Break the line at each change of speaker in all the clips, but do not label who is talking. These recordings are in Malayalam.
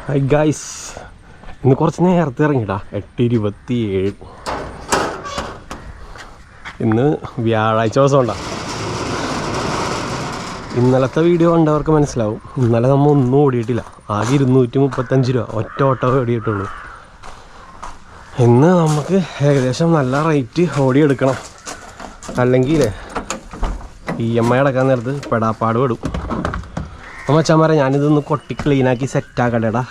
ഹായ് ഗായ്സ്, ഇന്ന് കുറച്ച് നേരത്തെ ഇറങ്ങിട്ടാ 8:27. ഇന്ന് വ്യാഴാഴ്ച ദിവസം ഉണ്ടാ. ഇന്നലത്തെ വീഡിയോ കണ്ടവർക്ക് മനസ്സിലാവും, ഇന്നലെ നമ്മൾ ഒന്നും ഓടിയിട്ടില്ല. ആകെ 235 രൂപ ഒറ്റ ഓട്ടോ ഓടിയിട്ടുള്ളൂ. ഇന്ന് നമുക്ക് ഏകദേശം നല്ല റേറ്റ് ഓടിയെടുക്കണം, അല്ലെങ്കിൽ EMI അടക്കാൻ നേരത്ത് പെടാപ്പാട് പെടും. അപ്പം മച്ചാന്മാരെ, ഞാനിതൊന്ന് കൊട്ടി ക്ലീനാക്കി സെറ്റാക്കണ്ടേടാ.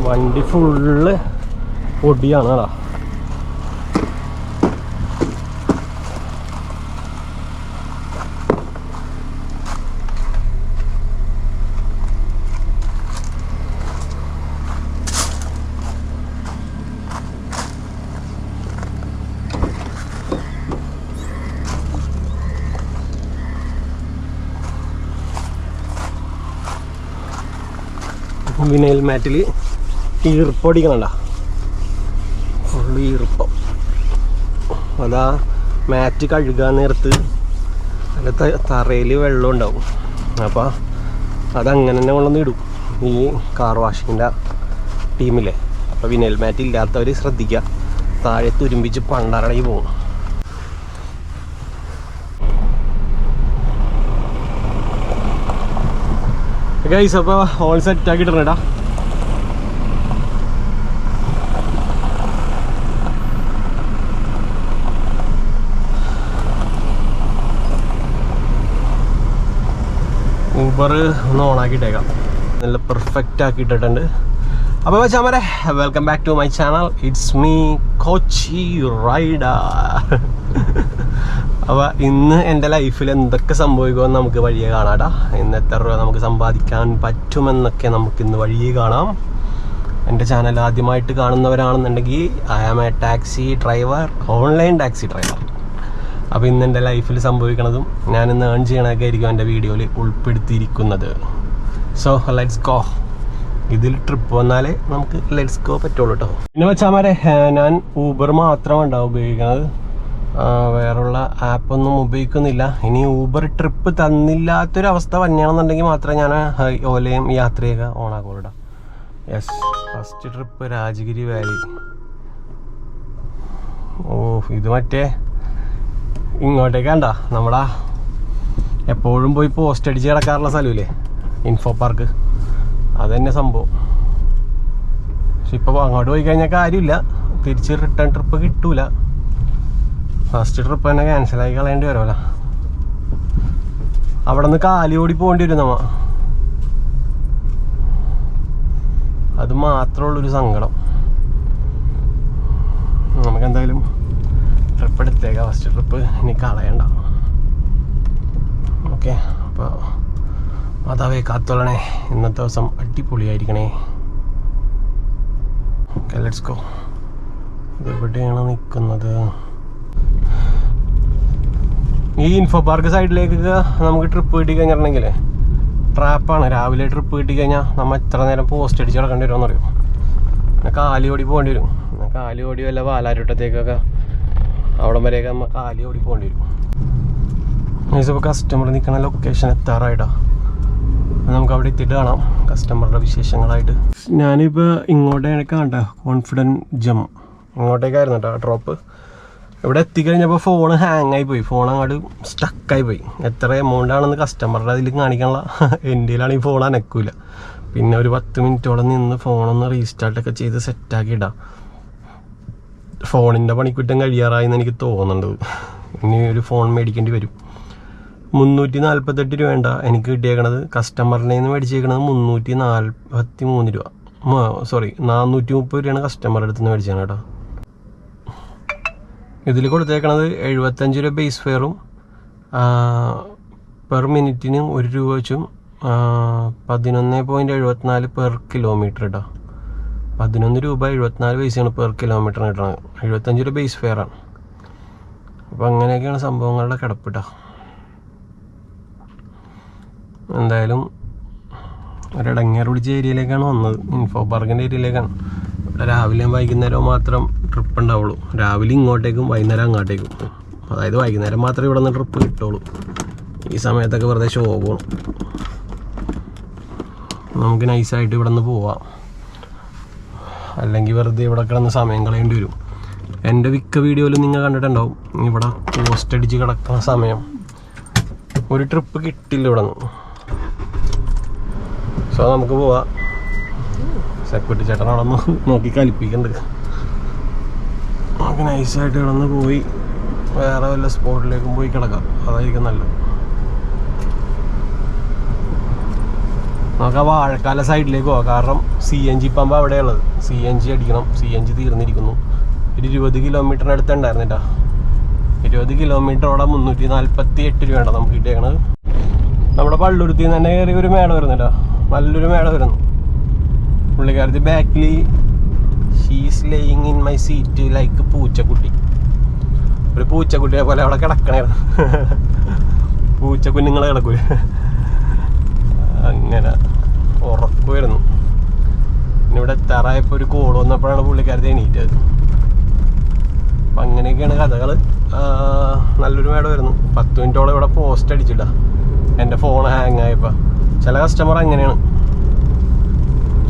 വണ്ടി ഫുള്ള് പൊടിയാണ് കേടാ. വിനൈൽ മാറ്റിൽ ഈർപ്പൊടിക്കണണ്ട, ഫുള്ള് ഈർപ്പം. അതാ മാറ്റ് കഴുകാൻ നേരത്ത് അതിൻ്റെ തറയിൽ വെള്ളം ഉണ്ടാവും. അപ്പോൾ അതങ്ങനെ തന്നെ കൊണ്ടൊന്ന് ഇടും ഈ കാർ വാഷിങ്ങിൻ്റെ ടീമിലെ. അപ്പോൾ വിനൈൽ മാറ്റ് ഇല്ലാത്തവർ ശ്രദ്ധിക്കുക, താഴെ തുരുമ്പിച്ച് പണ്ടാറടങ്ങി പോകും. ഗൈസ്, അപ്പോൾ ഓൾ സെറ്റാക്കി ഇടണേടാ. ഊബർ ഒന്ന് ഓണാക്കിയിട്ടേക്കാം, നല്ല പെർഫെക്റ്റ് ആക്കി ഇട്ടിട്ടുണ്ട്. അപ്പോൾ മച്ചാന്മാരെ, welcome back to my channel. It's me Kochi rider. അപ്പോൾ ഇന്ന് എൻ്റെ ലൈഫിൽ എന്തൊക്കെ സംഭവിക്കുമെന്ന് നമുക്ക് വഴിയെ കാണാട്ടാ. ഇന്ന് എത്ര രൂപ നമുക്ക് സമ്പാദിക്കാൻ പറ്റുമെന്നൊക്കെ നമുക്കിന്ന് വഴിയെ കാണാം. എൻ്റെ ചാനൽ ആദ്യമായിട്ട് കാണുന്നവരാണെന്നുണ്ടെങ്കിൽ I am a taxi driver, online taxi driver. അപ്പോൾ ഇന്ന് എൻ്റെ ലൈഫിൽ സംഭവിക്കണതും ഞാനിന്ന് ഏൺ ചെയ്യണമൊക്കെ ആയിരിക്കും എൻ്റെ വീഡിയോയിൽ ഉൾപ്പെടുത്തിയിരിക്കുന്നത്. So let's go. ഇതിൽ ട്രിപ്പ് വന്നാലേ നമുക്ക് ലെറ്റ്സ് ഗോ പറ്റുള്ളൂ കേട്ടോ. പിന്നെ വെച്ചാൽ ഞാൻ ഊബർ മാത്രമാണ് ഉപയോഗിക്കുന്നത്, വേറുള്ള ആപ്പൊന്നും ഉപയോഗിക്കുന്നില്ല. ഇനി ഊബർ ട്രിപ്പ് തന്നില്ലാത്തൊരവസ്ഥ വന്നെയാണെന്നുണ്ടെങ്കിൽ മാത്രമേ ഞാൻ ഓലയും യാത്രയൊക്കെ ഓണാക്കുള്ളൂ. Yes, first trip Rajagiri valley. ഓ, ഇത് മറ്റേ ഇങ്ങോട്ടേക്കാണ്ട നമ്മളാ എപ്പോഴും പോയി പോസ്റ്റ് അടിച്ച് കിടക്കാറുള്ള സ്ഥലമില്ലേ, ഇൻഫോ പാർക്ക്. അതുതന്നെ സംഭവം. പക്ഷെ ഇപ്പോൾ അങ്ങോട്ട് പോയി കഴിഞ്ഞാൽ കാര്യമില്ല, തിരിച്ച് റിട്ടേൺ ട്രിപ്പ് കിട്ടൂല. ഫസ്റ്റ് ട്രിപ്പ് തന്നെ ക്യാൻസലായി കളയേണ്ടി വരുമല്ലോ. അവിടെ നിന്ന് കാലി ഓടി പോകേണ്ടി വരും നമ്മ. അത് മാത്രമുള്ളൊരു സങ്കടം. നമുക്കെന്തായാലും ട്രിപ്പ് എടുത്തേക്കാം, ഫസ്റ്റ് ട്രിപ്പ് ഇനി കളയണ്ട. ഓക്കെ, അപ്പോൾ അതാവേ കാത്തോളണേ. ഇന്നത്തെ ദിവസം അടിപൊളിയായിരിക്കണേ. Okay, let's go. ഇതെവിടെയാണ് നിൽക്കുന്നത്? ഈ ഇൻഫോ പാർക്ക് സൈഡിലേക്കൊക്കെ നമുക്ക് ട്രിപ്പ് കിട്ടി കഴിഞ്ഞിട്ടുണ്ടെങ്കിൽ ട്രാപ്പാണ്. രാവിലെ ട്രിപ്പ് കിട്ടി കഴിഞ്ഞാൽ നമ്മൾ എത്ര നേരം പോസ്റ്റ് അടിച്ച് കിടക്കേണ്ടി വരുമെന്ന് അറിയും. പിന്നെ കാലിയോടി പോകേണ്ടി വരും. കാലിയോടി വല്ല പാലാരിട്ടത്തേക്കൊക്കെ അവിടം വരെയൊക്കെ നമ്മൾ കാലിയോടി പോകേണ്ടി വരും. ഇപ്പോൾ കസ്റ്റമർ നിൽക്കുന്ന ലൊക്കേഷൻ എത്താറായിട്ടാ. നമുക്ക് അവിടെ എത്തിയിട്ട് കാണാം കസ്റ്റമറുടെ വിശേഷങ്ങളായിട്ട്. ഞാനിപ്പോൾ ഇങ്ങോട്ടേക്ക് കണ്ട കോൺഫിഡൻറ്റ് ജം ഇങ്ങോട്ടേക്കായിരുന്നു കേട്ടോ ഡ്രോപ്പ്. ഇവിടെ എത്തിക്കഴിഞ്ഞപ്പോൾ ഫോൺ ഹാങ് ആയി പോയി, ഫോൺ അങ്ങോട്ട് സ്റ്റക്കായി പോയി. എത്ര എമൗണ്ട് ആണെന്ന് കസ്റ്റമറുടെ അതിൽ കാണിക്കാനുള്ള എൻ്റെ ഈ ഫോൺ അനക്കൂല. പിന്നെ ഒരു 10 മിനിറ്റോളം നിന്ന് ഫോണൊന്ന് റീസ്റ്റാർട്ടൊക്കെ ചെയ്ത് സെറ്റാക്കി ഇടാം. ഫോണിൻ്റെ പണിക്കുറ്റം കഴിയാറായെന്ന് എനിക്ക് തോന്നുന്നുണ്ട്. ഇനി ഒരു ഫോൺ മേടിക്കേണ്ടി വരും. 348 രൂപ വേണ്ട എനിക്ക് കിട്ടിയേക്കണത്. കസ്റ്റമറിനെ നിന്ന് മേടിച്ചേക്കണത് 343 രൂപ. 430 രൂപയാണ് കസ്റ്റമറുടെ അടുത്ത് നിന്ന് മേടിച്ചത് കേട്ടോ. ഇതിൽ കൊടുത്തേക്കണത് 75 രൂപ ബേസ് ഫെയറും പെർ മിനിറ്റിന് 1 രൂപ വെച്ചും 11.74 പെർ കിലോമീറ്റർ കേട്ടോ. 11 രൂപ 74 പൈസയാണ് പെർ കിലോമീറ്ററിന് കിട്ടണത്. 75 രൂപ ബേസ് ഫെയറാണ്. അപ്പോൾ അങ്ങനെയൊക്കെയാണ് സംഭവങ്ങളുടെ കിടപ്പ് കേട്ടോ. എന്തായാലും ഒരിടങ്ങേറ് പിടിച്ച ഏരിയയിലേക്കാണ് വന്നത്, ഇൻഫോ പാർക്കിൻ്റെ ഏരിയയിലേക്കാണ്. ഇവിടെ രാവിലെയും വൈകുന്നേരവും മാത്രം ട്രിപ്പ് ഉണ്ടാവുള്ളൂ. രാവിലെ ഇങ്ങോട്ടേക്കും വൈകുന്നേരം അങ്ങോട്ടേക്കും. അതായത് വൈകുന്നേരം മാത്രമേ ഇവിടെ നിന്ന് ട്രിപ്പ് കിട്ടുള്ളൂ. ഈ സമയത്തൊക്കെ വെറുതെ ഷോ പോകണം. നമുക്ക് നൈസായിട്ട് ഇവിടെ നിന്ന് പോവാം. അല്ലെങ്കിൽ വെറുതെ ഇവിടെ കിടന്ന് സമയം കളയേണ്ടി വരും. എൻ്റെ മിക്ക വീഡിയോയിൽ നിങ്ങൾ കണ്ടിട്ടുണ്ടാവും ഇവിടെ പോസ്റ്റ് അടിച്ച് കിടക്കുന്ന സമയം. ഒരു ട്രിപ്പ് കിട്ടില്ല ഇവിടെ നിന്ന്. സോ നമുക്ക് പോവാം. സെക്യൂരിറ്റി ചേട്ടൻ അവിടെ നിന്ന് നോക്കി കലിപ്പിക്കുന്നുണ്ട്. നമുക്ക് നൈസായിട്ട് ഇവിടെ നിന്ന് പോയി വേറെ വല്ല സ്പോട്ടിലേക്കും പോയി കിടക്കാം. അതായിരിക്കും നല്ലത്. നമുക്ക് ആ വാഴക്കാല സൈഡിലേക്ക് പോകാം. കാരണം CNG പമ്പ് അവിടെയുള്ളത്. CNG അടിക്കണം. CNG തീർന്നിരിക്കുന്നു. ഒരു 20 കിലോമീറ്ററിനടുത്ത് ഉണ്ടായിരുന്നില്ല. 20 കിലോമീറ്ററോടെ 348 രൂപ നമുക്ക് കിട്ടിയേക്കണത്. നമ്മുടെ പള്ളുരുത്തിൽ നിന്ന് തന്നെ കയറി ഒരു മേട വരുന്നില്ല. നല്ലൊരു മേട വരുന്നു. പുള്ളിക്കാരത്തി ബാക്കിൽ she's laying in my seat like പൂച്ചക്കുട്ടി. ഒരു പൂച്ചക്കുട്ടിയെ പോലെ അവിടെ കിടക്കണായിരുന്നു. പൂച്ചക്കുഞ്ഞുങ്ങളെ കിടക്കൂല. അങ്ങനെ ഉറക്കുമായിരുന്നു. പിന്നെ ഇവിടെ എത്താറായപ്പോൾ ഒരു കോൾ വന്നപ്പോഴാണ് പുള്ളിക്കാരത്തി എണീറ്റത്. അപ്പം അങ്ങനെയൊക്കെയാണ് കഥകൾ. നല്ലൊരു മേട വരുന്നു. 10 മിനിറ്റോളം ഇവിടെ പോസ്റ്റ് അടിച്ചിട്ടാ എൻ്റെ ഫോൺ ഹാങ് ആയപ്പോൾ. ചില കസ്റ്റമർ അങ്ങനെയാണ്.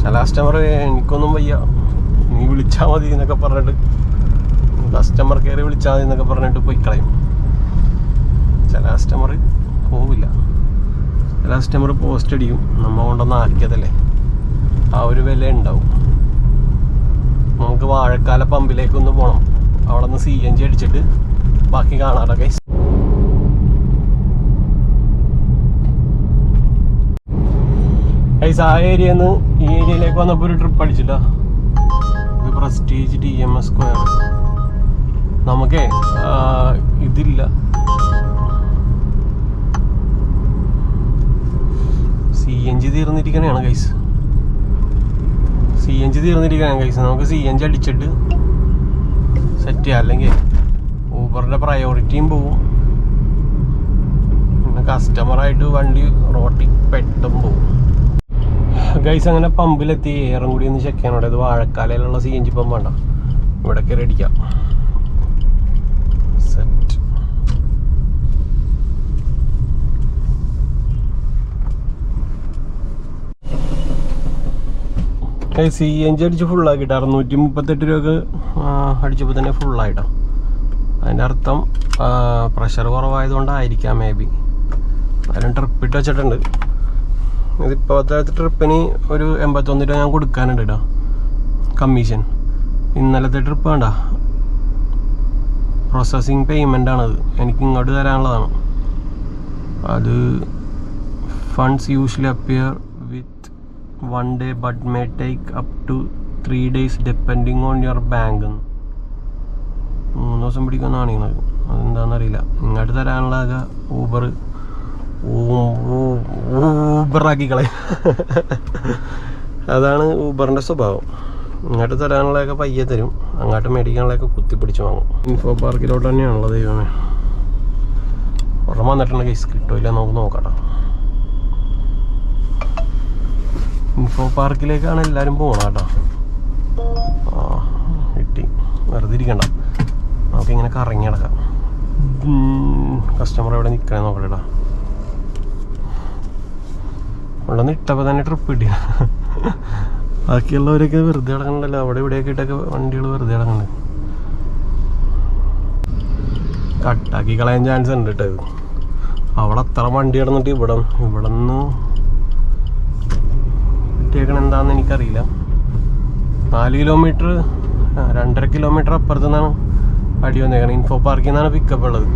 ചില കസ്റ്റമർ എനിക്കൊന്നും വയ്യ, നീ വിളിച്ചാൽ മതി എന്നൊക്കെ പറഞ്ഞിട്ട്, കസ്റ്റമർ കെയർ വിളിച്ചാൽ മതി എന്നൊക്കെ പറഞ്ഞിട്ട് പോയി കളയും. ചില കസ്റ്റമർ പോവില്ല. ചില കസ്റ്റമർ പോസ്റ്റ് അടിക്കും. നമ്മ കൊണ്ടൊന്ന് ആക്കിയതല്ലേ, ആ ഒരു വില ഉണ്ടാവും. നമുക്ക് വാഴക്കാല പമ്പിലേക്കൊന്ന് പോകണം. അവിടെ നിന്ന് CNG അടിച്ചിട്ട് ബാക്കി കാണാറ ഗൈസ്. ഗൈസ് ആ ഏരിയയിൽ നിന്ന് ഈ ഏരിയയിലേക്ക് വന്നപ്പോൾ ഒരു ട്രിപ്പ് അടിച്ചിട്ടാ. ഇത് പ്രസ്റ്റീജ് DMS സ്ക്വയർ. നമുക്കേ ഇതില്ല, CNG തീർന്നിരിക്കണയാണ് ഗൈസ്. CNG തീർന്നിരിക്കണേ ഗൈസ്. നമുക്ക് CNG അടിച്ചിട്ട് സെറ്റ് ചെയ്യാം. അല്ലെങ്കിൽ ഊബറിൻ്റെ പ്രയോറിറ്റിയും പോവും. പിന്നെ കസ്റ്റമറായിട്ട് വണ്ടി റോട്ടിൽ പെട്ടും പോവും ഗൈസ്. അങ്ങനെ പമ്പിലെത്തി എയറും കൂടി ഒന്ന് ചെക്ക് ചെയ്യാൻ. ഇത് വാഴക്കാലയിലുള്ള CNG പമ്പ് വേണ്ട, ഇവിടെ കയറി അടിക്കാം. സെറ്റ്. CNG അടിച്ച് ഫുള്ളാക്കിയിട്ട് 638 രൂപക്ക് അടിച്ചപ്പോൾ തന്നെ ഫുള്ളായിട്ടാണ്. അതിൻ്റെ അർത്ഥം പ്രഷർ കുറവായതുകൊണ്ടായിരിക്കാം മേ ബി. അതിലും ട്രിപ്പ് ഇട്ട് വെച്ചിട്ടുണ്ട്. ഇതിപ്പോഴത്തെ ട്രിപ്പിന് ഒരു 81 രൂപ ഞാൻ കൊടുക്കാനുണ്ട് കേട്ടോ കമ്മീഷൻ. ഇന്നലത്തെ ട്രിപ്പ് വേണ്ട, പ്രോസസ്സിങ് പേയ്മെൻ്റ് ആണത്. എനിക്ക് ഇങ്ങോട്ട് തരാനുള്ളതാണ്. അത് funds usually appear with 1 day but may take up to 3 days depending on your bank. 3 ദിവസം പിടിക്കുമെന്നാണ് കാണിക്കുന്നത്. അതെന്താണെന്നറിയില്ല. ഇങ്ങോട്ട് തരാനുള്ളതൊക്കെ ഊബറാക്കി കളയും. അതാണ് ഊബറിൻ്റെ സ്വഭാവം. ഇങ്ങോട്ട് തരാനുള്ളതൊക്കെ പയ്യെ തരും, അങ്ങോട്ട് മേടിക്കാനുള്ളതൊക്കെ കുത്തിപ്പിടിച്ച് വാങ്ങും. ഇൻഫോ പാർക്കിലോട്ട് തന്നെയാണുള്ളത്. ദൈവമേ, ഒരെണ്ണം വന്നിട്ടുണ്ട് കേസ്. കിട്ടുമില്ല നമുക്ക് നോക്കാം. ഇൻഫോ പാർക്കിലേക്കാണ് എല്ലാവരും പോകണം കേട്ടോ. കിട്ടി, വെറുതെ ഇരിക്കണ്ട, നമുക്കിങ്ങനെ കറങ്ങി നടക്കാം. കസ്റ്റമർ എവിടെ നിൽക്കണേ നോക്കട്ടെടാ. ഇവിടെ നിന്ന് ഇട്ടപ്പോൾ തന്നെ ട്രിപ്പ് കിട്ടിയ. ബാക്കിയുള്ളവരൊക്കെ വെറുതെ കിടക്കണ്ടല്ലോ. അവിടെ ഇവിടെയൊക്കെ ഇട്ടൊക്കെ വണ്ടികൾ വെറുതെ കിടക്കുന്നുണ്ട്. കട്ടാക്കി കളയാൻ ചാൻസ് ഉണ്ട് കേട്ടോ. അവിടെ അത്ര വണ്ടി കിടന്നിട്ട് ഇവിടെ നിന്ന് കിട്ടിയേക്കണ എന്താണെന്ന് എനിക്കറിയില്ല. 4 കിലോമീറ്റർ 2.5 കിലോമീറ്റർ അപ്പുറത്തു നിന്നാണ് അടി വന്നേക്കണം. ഇൻഫോ പാർക്കിൽ നിന്നാണ് പിക്കപ്പ് ഉള്ളത്.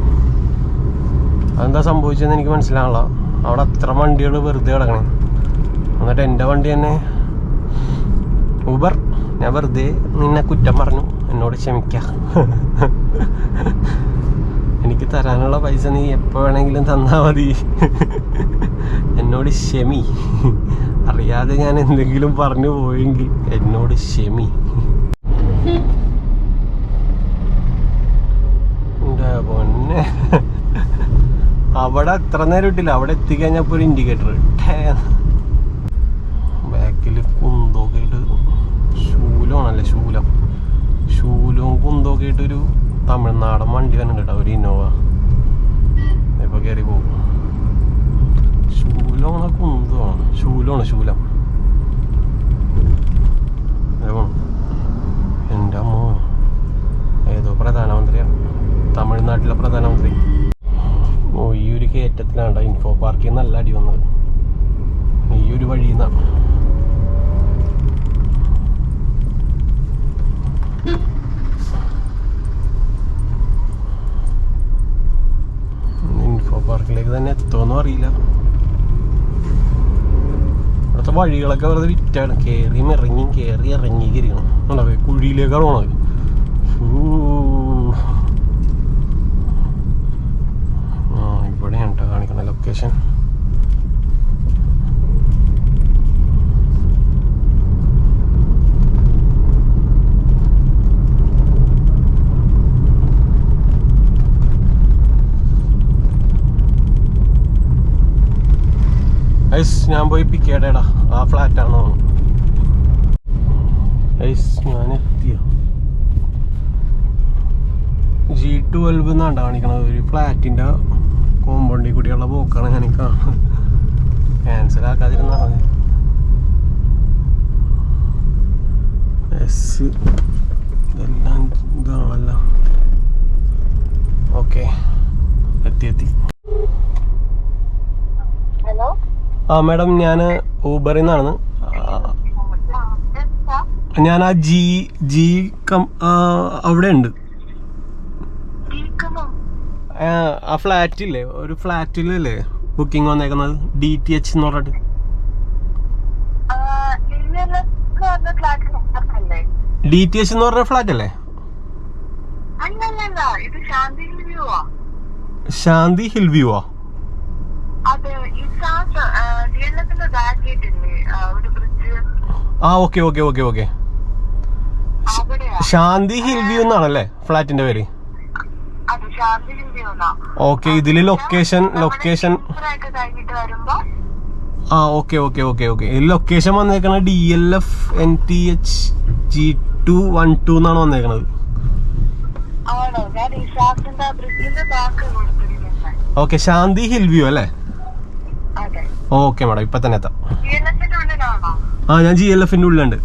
അതെന്താ സംഭവിച്ചതെന്ന് എനിക്ക് മനസ്സിലാവില്ല. അവിടെ അത്ര വണ്ടികൾ വെറുതെ കിടക്കണേ. എന്നിട്ട് എൻ്റെ വണ്ടി തന്നെ ഊബർ, ഞാൻ വെറുതെ നിന്നെ കുറ്റം പറഞ്ഞു, എന്നോട് ക്ഷമിക്കാം. എനിക്ക് തരാനുള്ള പൈസ നീ എപ്പോൾ വേണമെങ്കിലും തന്നാൽ മതി, എന്നോട് ക്ഷമി. അറിയാതെ ഞാൻ എന്തെങ്കിലും പറഞ്ഞു പോയെങ്കിൽ എന്നോട് ക്ഷമി. എൻ്റെ പൊന്നെ, അവിടെ അത്ര നേരം ഇട്ടില്ല. അവിടെ എത്തിക്കഴിഞ്ഞപ്പോൾ ഒരു ഇൻഡിക്കേറ്റർ ബാക്കിൽ കുന്തൊക്കെ ഇട്ട്, ശൂലമാണല്ലേ, ശൂലവും കുന്തൊക്കെ ഇട്ടൊരു തമിഴ്നാടൻ വണ്ടി തന്നെ കേട്ടോ, ഒരു ഇന്നോവ. ഇപ്പോൾ കയറി പോകും. ശൂലമാണ് കുന്തമാണ്, ശൂലം. എൻ്റെ അമ്മോ, ഏതോ പ്രധാനമന്ത്രിയാണ്, തമിഴ്നാട്ടിലെ പ്രധാനമന്ത്രി. ഓ, ഈ ഒരു കയറ്റത്തിലാണ് ഇൻഫോ പാർക്കിൽ നല്ല അടി വന്നത്, ഈ ഒരു വഴിയിൽ നിന്നാണ്. ഇൻഫോ പാർക്കിലേക്ക് തന്നെ എത്തുമെന്നും അറിയില്ല. ഇവിടുത്തെ വഴികളൊക്കെ വെറുതെ വിറ്റാണ്, കയറിയും ഇറങ്ങിയും കയറി ഇറങ്ങി കയറിയണം. ഉണ്ടാവേ കുഴിയിലേക്കാണ് പോണത്. ഇവിടെയാണ് കേട്ടോ കാണിക്കുന്ന ലൊക്കേഷൻ. ഞാൻ പോയി പിക്ക് ചെയ്യട്ടേടാ, ആ ഫ്ലാറ്റാണോ? ഞാൻ എത്തിയോ? G12 എന്നാണ് കാണിക്കണത്. ഒരു ഫ്ലാറ്റിൻ്റെ കോമ്പൗണ്ടിൽ കൂടിയുള്ള പോക്കാണ് ഞാൻ കാണുന്നത്. ക്യാൻസൽ ആക്കാതിരുന്നാ മതി. ഇതെല്ലാം ഇതാണല്ല. ഓക്കെ, എത്തി. മാഡം, ഞാൻ ഊബറിൽ നിന്നാണ്. ഞാൻ ആ അവിടെ ഉണ്ട്. ആ ഫ്ലാറ്റില്ലേ, ഒരു ഫ്ലാറ്റിലല്ലേ ബുക്കിംഗ് വന്നേക്കുന്നത്, DTH എന്ന് പറഞ്ഞിട്ട്. DTH എന്ന് പറഞ്ഞ ഫ്ലാറ്റ് അല്ലേ? ശാന്തി ഹിൽ വ്യൂവാ? ആ, ഓക്കെ. ശാന്തി ഹിൽ വ്യൂ എന്നാണല്ലേ ഫ്ലാറ്റിന്റെ പേര്? ഓക്കെ. ഇതില് ലൊക്കേഷൻ ആ, ഓക്കെ. ഇതിൽ ലൊക്കേഷൻ വന്നേക്കണത് DLF NTH G212 എന്നാണ് വന്നേക്കണത്. ഓക്കെ, ശാന്തി ഹിൽ വ്യൂ അല്ലേ? ഓക്കെ മാഡം, ഇപ്പൊ തന്നെ എത്താം. ആ, ഞാൻ GLFന്റെ ഉള്ളിലുണ്ട്.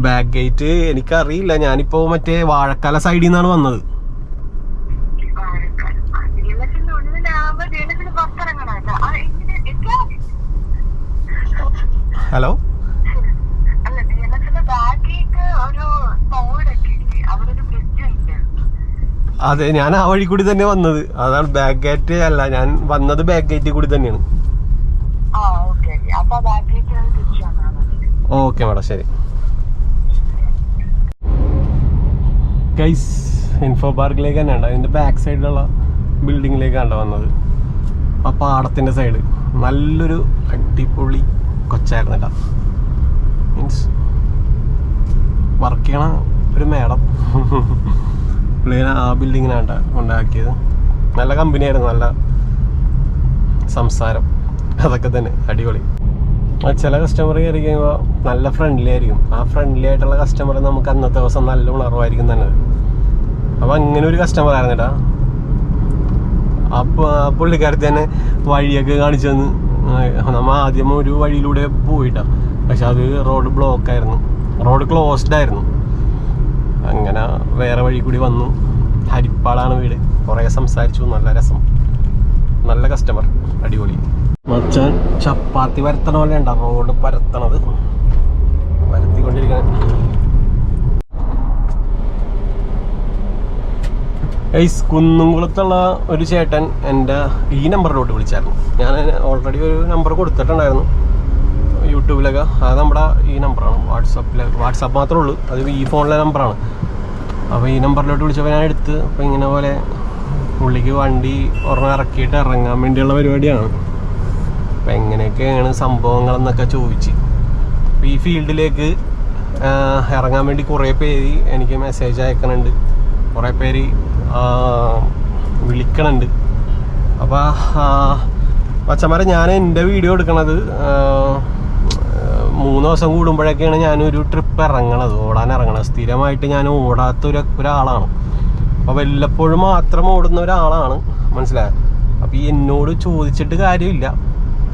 ബാക്ക് ഗേറ്റ് എനിക്കറിയില്ല, ഞാനിപ്പോ മറ്റേ വാഴക്കാല സൈഡിൽ നിന്നാണ് വന്നത്. ഹലോ, അതെ, ഞാൻ ആ വഴി കൂടി തന്നെ വന്നത്. അതാണ് ബാക്ക് ഗേറ്റ് അല്ല, ഞാൻ വന്നത് ബാക്ക് ഗേറ്റിൽ കൂടി തന്നെയാണ്. ഓക്കെ മാഡം, ശരി. ഗൈസ്, ഇൻഫോ പാർക്കിലേക്ക് തന്നെ ഉണ്ട്, അതിൻ്റെ ബാക്ക് സൈഡിലുള്ള ബിൽഡിങ്ങിലേക്കാണ് വന്നത്. ആ പാടത്തിൻ്റെ സൈഡ് നല്ലൊരു അടിപൊളി കൊച്ചായിരുന്നു കേട്ടോ. മീൻസ് വർക്ക് ചെയ്യണ ഒരു മേഡം പുള്ളിനെ ആ ബിൽഡിങ്ങിനാണ് ഉണ്ടാക്കിയത്. നല്ല കമ്പനിയായിരുന്നു, നല്ല സംസാരം, അതൊക്കെ തന്നെ അടിപൊളി. ചില കസ്റ്റമർ കയറി കഴിയുമ്പോൾ നല്ല ഫ്രണ്ട്ലി ആയിരിക്കും. ആ ഫ്രണ്ട്ലി ആയിട്ടുള്ള കസ്റ്റമർ നമുക്ക് അന്നത്തെ ദിവസം നല്ല ഉണർവായിരിക്കും തന്നെ. അപ്പം അങ്ങനെ ഒരു കസ്റ്റമർ ആയിരുന്നു കേട്ടാ. അപ്പോൾ ആ പുള്ളിക്കാരത്തി തന്നെ വഴിയൊക്കെ കാണിച്ചു തന്ന്. നമ്മൾ ആദ്യം ഒരു വഴിയിലൂടെ പോയിട്ടാ, പക്ഷെ അത് റോഡ് ബ്ലോക്കായിരുന്നു, റോഡ് ക്ലോസ്ഡ് ആയിരുന്നു. അങ്ങനെ വേറെ വഴി കൂടി വന്നു. ഹരിപ്പാളാണ് വീട്. കുറേ സംസാരിച്ചു, നല്ല രസം, നല്ല കസ്റ്റമർ, അടിപൊളി. മച്ചാൻ ചപ്പാത്തി പരത്തണ പോലെ ഉണ്ടാ റോഡ് പരത്തണത്, പരത്തിക്കൊണ്ടിരിക്കണ. കുന്നുംകുളത്തുള്ള ഒരു ചേട്ടൻ എൻ്റെ ഈ നമ്പറിലോട്ട് വിളിച്ചായിരുന്നു. ഞാൻ ഓൾറെഡി ഒരു നമ്പർ കൊടുത്തിട്ടുണ്ടായിരുന്നു യൂട്യൂബിലൊക്കെ. അത് നമ്മുടെ ഈ നമ്പറാണ്, വാട്സാപ്പ് മാത്രമേ ഉള്ളൂ, അത് ഈ ഫോണിലെ നമ്പറാണ്. അപ്പോൾ ഈ നമ്പറിലോട്ട് വിളിച്ചപ്പോൾ ഞാൻ എടുത്ത്. അപ്പോൾ ഇങ്ങനെ പോലെ പുള്ളിക്ക് വണ്ടി ഒരെണ്ണം ഇറക്കിയിട്ട് ഇറങ്ങാൻ വേണ്ടിയുള്ള പരിപാടിയാണ്. അപ്പോൾ എങ്ങനെയൊക്കെയാണ് സംഭവങ്ങളെന്നൊക്കെ ചോദിച്ച്. അപ്പോൾ ഈ ഫീൽഡിലേക്ക് ഇറങ്ങാൻ വേണ്ടി കുറേ പേര് എനിക്ക് മെസ്സേജ് അയക്കണുണ്ട്, കുറേ പേര് വിളിക്കണുണ്ട്. അപ്പോൾ പച്ചമാരെ, ഞാൻ എൻ്റെ വീഡിയോ എടുക്കണത് 3 ദിവസം കൂടുമ്പോഴൊക്കെയാണ് ഞാനൊരു ട്രിപ്പ് ഓടാൻ ഇറങ്ങണത്. സ്ഥിരമായിട്ട് ഞാൻ ഓടാത്ത ഒരാളാണ്. അപ്പോൾ വല്ലപ്പോഴും മാത്രം ഓടുന്ന ഒരാളാണ്, മനസ്സിലായോ? അപ്പോൾ ഈ എന്നോട് ചോദിച്ചിട്ട് കാര്യമില്ല.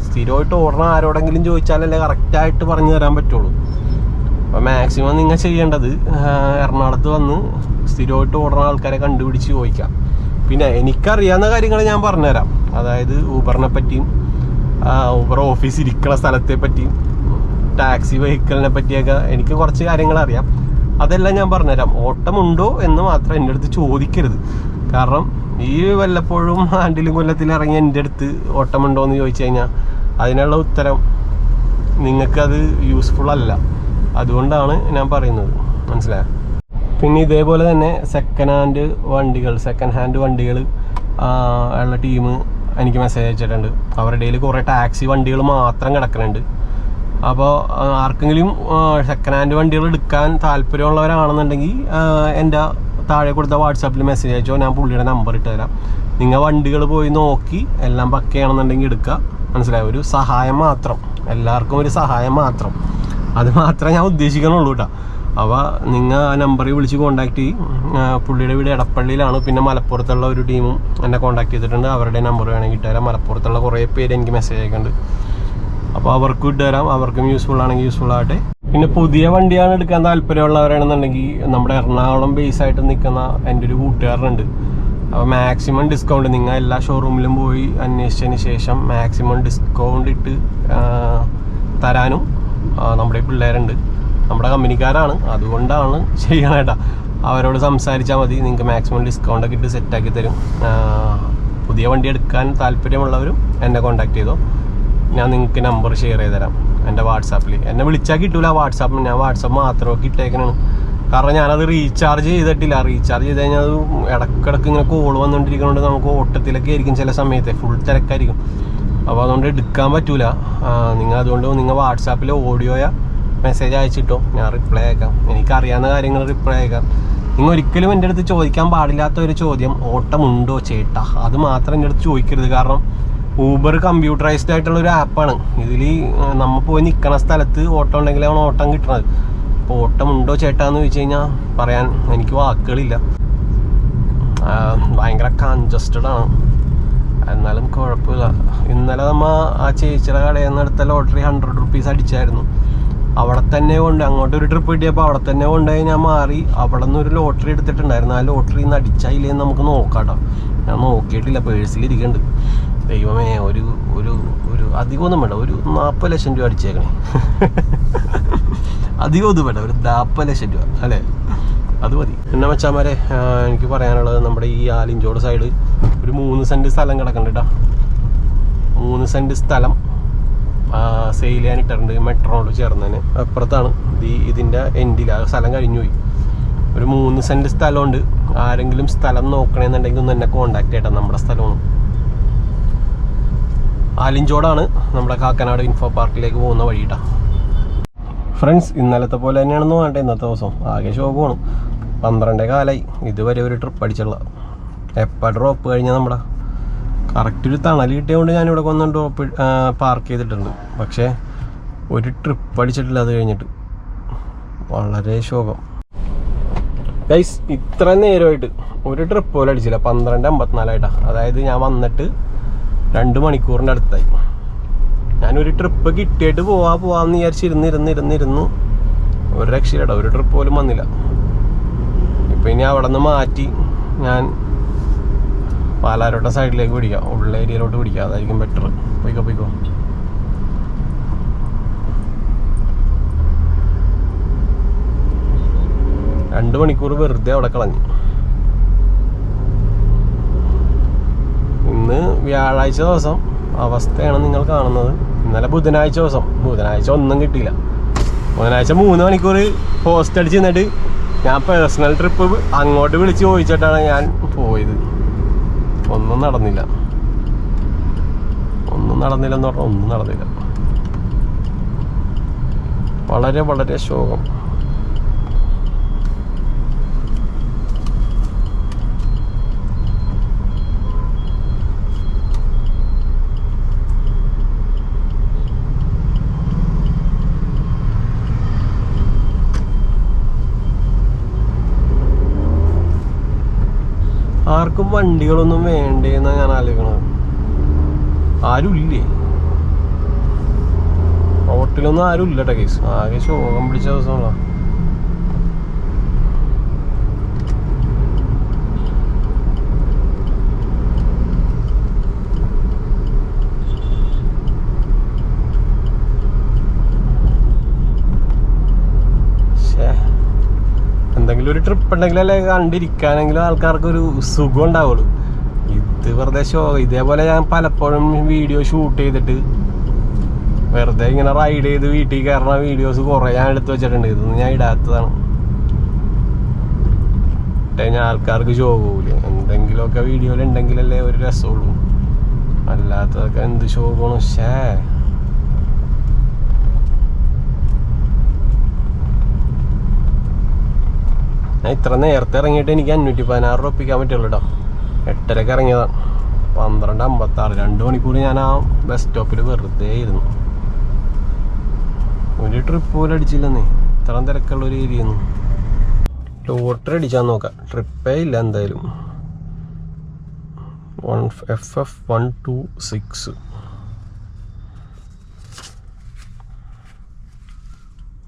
സ്ഥിരമായിട്ട് ഓടണം ആരോടെങ്കിലും ചോദിച്ചാലല്ലേ കറക്റ്റായിട്ട് പറഞ്ഞു തരാൻ പറ്റുള്ളൂ. അപ്പോൾ മാക്സിമം നിങ്ങൾ ചെയ്യേണ്ടത് എറണാകുളത്ത് വന്ന് സ്ഥിരമായിട്ട് ഓടുന്ന ആൾക്കാരെ കണ്ടുപിടിച്ച് ചോദിക്കാം. പിന്നെ എനിക്കറിയാവുന്ന കാര്യങ്ങൾ ഞാൻ പറഞ്ഞുതരാം. അതായത് ഊബറിനെ പറ്റിയും ഊബർ ഓഫീസ് ഇരിക്കുന്ന സ്ഥലത്തെ പറ്റിയും ടാക്സി വെഹിക്കിളിനെ പറ്റിയൊക്കെ എനിക്ക് കുറച്ച് കാര്യങ്ങൾ അറിയാം. അതെല്ലാം ഞാൻ പറഞ്ഞുതരാം. ഓട്ടമുണ്ടോ എന്ന് മാത്രം എൻ്റെ അടുത്ത് ചോദിക്കരുത്. കാരണം ഈ വല്ലപ്പോഴും ആണ്ടിലും കൊല്ലത്തിൽ ഇറങ്ങി എൻ്റെ അടുത്ത് ഓട്ടമുണ്ടോ എന്ന് ചോദിച്ചു കഴിഞ്ഞാൽ അതിനുള്ള ഉത്തരം നിങ്ങൾക്കത് യൂസ്ഫുൾ അല്ല. അതുകൊണ്ടാണ് ഞാൻ പറയുന്നത്, മനസ്സിലായോ? പിന്നെ ഇതേപോലെ തന്നെ സെക്കൻഡ് ഹാൻഡ് വണ്ടികൾ ഉള്ള ടീം എനിക്ക് മെസ്സേജ് അയച്ചിട്ടുണ്ട്. അവരുടെ കയ്യിൽ കുറേ ടാക്സി വണ്ടികൾ മാത്രം കിടക്കുന്നുണ്ട്. അപ്പോൾ ആർക്കെങ്കിലും സെക്കൻഡ് ഹാൻഡ് വണ്ടികൾ എടുക്കാൻ താല്പര്യമുള്ളവരാണെന്നുണ്ടെങ്കിൽ എൻ്റെ താഴെ കൊടുത്ത വാട്സാപ്പിൽ മെസ്സേജ് അയച്ചോ, ഞാൻ പുള്ളിയുടെ നമ്പർ ഇട്ട് തരാം. നിങ്ങൾ വണ്ടികൾ പോയി നോക്കി എല്ലാം പക്കയാണെന്നുണ്ടെങ്കിൽ എടുക്കുക. മനസ്സിലായോ? ഒരു സഹായം മാത്രം, എല്ലാവർക്കും ഒരു സഹായം മാത്രം, അത് മാത്രമേ ഞാൻ ഉദ്ദേശിക്കണുള്ളൂ കേട്ടോ. അപ്പോൾ നിങ്ങൾ ആ നമ്പറിൽ വിളിച്ച് കോൺടാക്ട് ചെയ്യും. പുള്ളിയുടെ വീട് എടപ്പള്ളിയിലാണ്. പിന്നെ മലപ്പുറത്തുള്ള ഒരു ടീമും എന്നെ കോൺടാക്ട് ചെയ്തിട്ടുണ്ട്. അവരുടെ നമ്പർ വേണമെങ്കിൽ ഇട്ടുതരാം. മലപ്പുറത്തുള്ള കുറേ പേര് എനിക്ക് മെസ്സേജ് അയക്കുന്നുണ്ട്. അപ്പോൾ അവർക്കും ഇട്ടുതരാം. അവർക്കും യൂസ്ഫുൾ ആണെങ്കിൽ യൂസ്ഫുൾ ആകട്ടെ. പിന്നെ പുതിയ വണ്ടിയാണ് എടുക്കാൻ താല്പര്യമുള്ളവരാണെന്നുണ്ടെങ്കിൽ നമ്മുടെ എറണാകുളം ബേസായിട്ട് നിൽക്കുന്ന എൻ്റെ ഒരു കൂട്ടുകാരനുണ്ട്. അപ്പോൾ മാക്സിമം ഡിസ്കൗണ്ട് നിങ്ങൾ എല്ലാ ഷോറൂമിലും പോയി അന്വേഷിച്ചതിന് ശേഷം മാക്സിമം ഡിസ്കൗണ്ട് ഇട്ട് തരാനും നമ്മുടെ പിള്ളേരുണ്ട്. നമ്മുടെ കമ്പനിക്കാരാണ്, അതുകൊണ്ടാണ് ചെയ്യണേട്ടാ. അവരോട് സംസാരിച്ചാൽ മതി, നിങ്ങൾക്ക് മാക്സിമം ഡിസ്കൗണ്ടൊക്കെ ഇട്ട് സെറ്റാക്കി തരും. പുതിയ വണ്ടി എടുക്കാൻ താല്പര്യമുള്ളവരും എന്നെ കോൺടാക്ട് ചെയ്തോ. ഞാൻ നിങ്ങൾക്ക് നമ്പർ ഷെയർ ചെയ്ത് തരാം എൻ്റെ വാട്സാപ്പിൽ. എന്നെ വിളിച്ചാൽ കിട്ടൂല വാട്സാപ്പ്, ഞാൻ വാട്സാപ്പ് മാത്രമൊക്കെ ഇട്ടേക്കണാണ്. കാരണം ഞാനത് റീചാർജ് ചെയ്തിട്ടില്ല. റീചാർജ് ചെയ്ത് കഴിഞ്ഞാൽ അത് ഇടക്കിടക്ക് ഇങ്ങനെ കോൾ വന്നുകൊണ്ടിരിക്കുന്നതുകൊണ്ട് നമുക്ക് ഓട്ടത്തിലൊക്കെ ആയിരിക്കും ചില സമയത്ത്, ഫുൾ തിരക്കായിരിക്കും. അപ്പോൾ അതുകൊണ്ട് എടുക്കാൻ പറ്റൂല. അതുകൊണ്ട് നിങ്ങൾ വാട്സാപ്പിൽ ഓഡിയോയോ മെസ്സേജ് അയച്ചിട്ടോ, ഞാൻ റിപ്ലൈ അയക്കാം. എനിക്കറിയാവുന്ന കാര്യങ്ങൾ റിപ്ലൈ അയക്കാം. നിങ്ങൾ ഒരിക്കലും എൻ്റെ അടുത്ത് ചോദിക്കാൻ പാടില്ലാത്ത ഒരു ചോദ്യം, ഓട്ടമുണ്ടോ ചേട്ടാ, അത് മാത്രം എൻ്റെ അടുത്ത് ചോദിക്കരുത്. കാരണം ഊബർ കമ്പ്യൂട്ടറൈസ്ഡ് ആയിട്ടുള്ള ഒരു ആപ്പാണ്. ഇതിൽ നമ്മൾ പോയി നിൽക്കുന്ന സ്ഥലത്ത് ഓട്ടം ഉണ്ടെങ്കിലാണ് ഓട്ടം കിട്ടണത്. അപ്പോൾ ഓട്ടമുണ്ടോ ചേട്ടാന്ന് ചോദിച്ചു കഴിഞ്ഞാൽ പറയാൻ എനിക്ക് വാക്കുകളില്ല. ഭയങ്കര കൺജസ്റ്റഡ് ആണ്. എന്നാലും കുഴപ്പമില്ല. ഇന്നലെ നമ്മൾ ആ ചേച്ചിയുടെ കടയിൽ നിന്ന് എടുത്ത ലോട്ടറി 100 റുപ്പീസ് അടിച്ചായിരുന്നു. അവിടെ തന്നെ കൊണ്ട് അങ്ങോട്ട് ഒരു ട്രിപ്പ് കിട്ടിയപ്പോൾ അവിടെ തന്നെ കൊണ്ടുപോയി ഞാൻ മാറി അവിടെ നിന്ന് ഒരു ലോട്ടറി എടുത്തിട്ടുണ്ടായിരുന്നു. ആ ലോട്ടറി നിന്ന് അടിച്ചായില്ലേന്ന് നമുക്ക് നോക്കാട്ടോ. ഞാൻ നോക്കിയിട്ടില്ല, പേഴ്സിലിരിക്കുന്നുണ്ട്. ദൈവമേ, ഒരു ഒരു ഒരു അധികമൊന്നും വേണ്ട, ഒരു 40 ലക്ഷം രൂപ അടിച്ചേക്കണേ. അധികമൊന്നും വേണ്ട, ഒരു 40 ലക്ഷം രൂപ അല്ലേ, അത് മതി. പിന്നെ മച്ചാമാരെ, എനിക്ക് പറയാനുള്ളത്, നമ്മുടെ ഈ ആലിഞ്ചോട് സൈഡ് ഒരു 3 സെൻറ്റ് സ്ഥലം കിടക്കുന്നുണ്ട് കേട്ടോ. 3 സെൻറ്റ് സ്ഥലം സെയിൽ ചെയ്യാൻ ഇട്ടിട്ടുണ്ട്. മെട്രോയോട് ചേർന്നതിന് അപ്പുറത്താണ്. ഇതിൻ്റെ എൻഡിൽ ആ സ്ഥലം കഴിഞ്ഞു പോയി. ഒരു 3 സെൻറ്റ് സ്ഥലമുണ്ട്. ആരെങ്കിലും സ്ഥലം നോക്കണമെന്നുണ്ടെങ്കിൽ ഒന്ന് എന്നെ കോൺടാക്ട് ചെയ്യട്ടെ. നമ്മുടെ സ്ഥലമാണ് ആലിഞ്ചോടാണ്, നമ്മുടെ കാക്കനാട് ഇൻഫോ പാർക്കിലേക്ക് പോകുന്ന വഴിയിട്ടാ. ഫ്രണ്ട്സ്, ഇന്നലത്തെ പോലെ തന്നെയാണെന്ന് വേണ്ട ഇന്നത്തെ ദിവസം. ആകെ ശോകമാണ്. 12 കാലമായി ഇതുവരെ ഒരു ട്രിപ്പ് അടിച്ചുള്ള. എപ്പോൾ ഡ്രോപ്പ് കഴിഞ്ഞാൽ നമ്മുടെ കറക്റ്റ് ഒരു തണൽ കിട്ടിയതുകൊണ്ട് ഞാനിവിടെ വന്ന് ഡ്രോപ്പ് പാർക്ക് ചെയ്തിട്ടുണ്ട്. പക്ഷേ ഒരു ട്രിപ്പ് അടിച്ചിട്ടില്ല അത് കഴിഞ്ഞിട്ട്. വളരെ ശോകം ഗൈസ്. ഇത്ര നേരമായിട്ട് ഒരു ട്രിപ്പ് പോലും അടിച്ചില്ല. 12:54 അതായത് ഞാൻ വന്നിട്ട് 2 മണിക്കൂറിൻ്റെ അടുത്തായി. ഞാനൊരു ട്രിപ്പ് കിട്ടിയിട്ട് പോവാമെന്ന് വിചാരിച്ചിരുന്നിരുന്നു. ഒരു രക്ഷയില്ലട, ഒരു ട്രിപ്പ് പോലും വന്നില്ല. ഇപ്പം ഇനി അവിടെ നിന്ന് മാറ്റി ഞാൻ പാലാരോട്ട സൈഡിലേക്ക് പിടിക്കാം, ഉള്ള ഏരിയയിലോട്ട് പിടിക്കാം. അതായിരിക്കും ബെറ്റർ. പോയിക്കോ 2 മണിക്കൂർ വെറുതെ അവിടെ കളഞ്ഞു. ഇന്ന് വ്യാഴാഴ്ച ദിവസം അവസ്ഥയാണ് നിങ്ങൾ കാണുന്നത്. ഇന്നലെ ബുധനാഴ്ച ദിവസം, ബുധനാഴ്ച ഒന്നും കിട്ടിയില്ല. ബുധനാഴ്ച 3 മണിക്കൂർ പോസ്റ്റ് അടിച്ച് നിന്നിട്ട് ഞാൻ പേഴ്സണൽ ട്രിപ്പ് അങ്ങോട്ട് വിളിച്ച് ചോദിച്ചിട്ടാണ് ഞാൻ പോയത്. ഒന്നും നടന്നില്ല എന്ന് പറഞ്ഞാൽ ഒന്നും നടന്നില്ല. വളരെ വളരെ ശോകം. ആർക്കും വണ്ടികളൊന്നും വേണ്ടേന്നാണ് ഞാൻ ആലോചിക്കണത്. ആരും ഇല്ലേ? റൂട്ടിലൊന്നും ആരും ഇല്ല കേട്ടോ കേസ്. ആകെ ശോകം പിടിച്ച ദിവസമാണല്ലോ. എന്തെങ്കിലും ഒരു ട്രിപ്പ് ഉണ്ടെങ്കിലല്ലേ കണ്ടിരിക്കാനെങ്കിലും ആൾക്കാർക്ക് ഒരു സുഖം ഉണ്ടാവുള്ളൂ. ഇത് വെറുതെ ഇതേപോലെ ഞാൻ പലപ്പോഴും വീഡിയോ ഷൂട്ട് ചെയ്തിട്ട് വെറുതെ ഇങ്ങനെ റൈഡ് ചെയ്ത് വീട്ടിൽ കയറുന്ന വീഡിയോസ് കുറേ ഞാൻ എടുത്ത് വെച്ചിട്ടുണ്ട്. ഇതൊന്നും ഞാൻ ഇടാത്തതാണ്. ഞാൻ ആൾക്കാർക്ക് ശോകമില്ല. എന്തെങ്കിലുമൊക്കെ വീഡിയോയിൽ ഉണ്ടെങ്കിലല്ലേ ഒരു രസമുള്ളൂ. അല്ലാത്തതൊക്കെ എന്ത് ശോകമാണ്. ഞാൻ ഇത്ര നേരത്തെ ഇറങ്ങിയിട്ട് എനിക്ക് 516 രൂപ ഒപ്പിക്കാൻ പറ്റുള്ളൂ കേട്ടോ. 8:30 ഇറങ്ങിയതാണ്. 12:56. 2 മണിക്കൂർ ഞാൻ ആ ബസ് സ്റ്റോപ്പിൽ വെറുതെ ഇരുന്നു. ഒരു ട്രിപ്പ് പോലും അടിച്ചില്ലെന്നേ. ഇത്ര തിരക്കുള്ളൊരു ഏരിയ. ലോട്ടറി അടിച്ചാൽ നോക്കാം. ട്രിപ്പേ ഇല്ല എന്തായാലും. FF126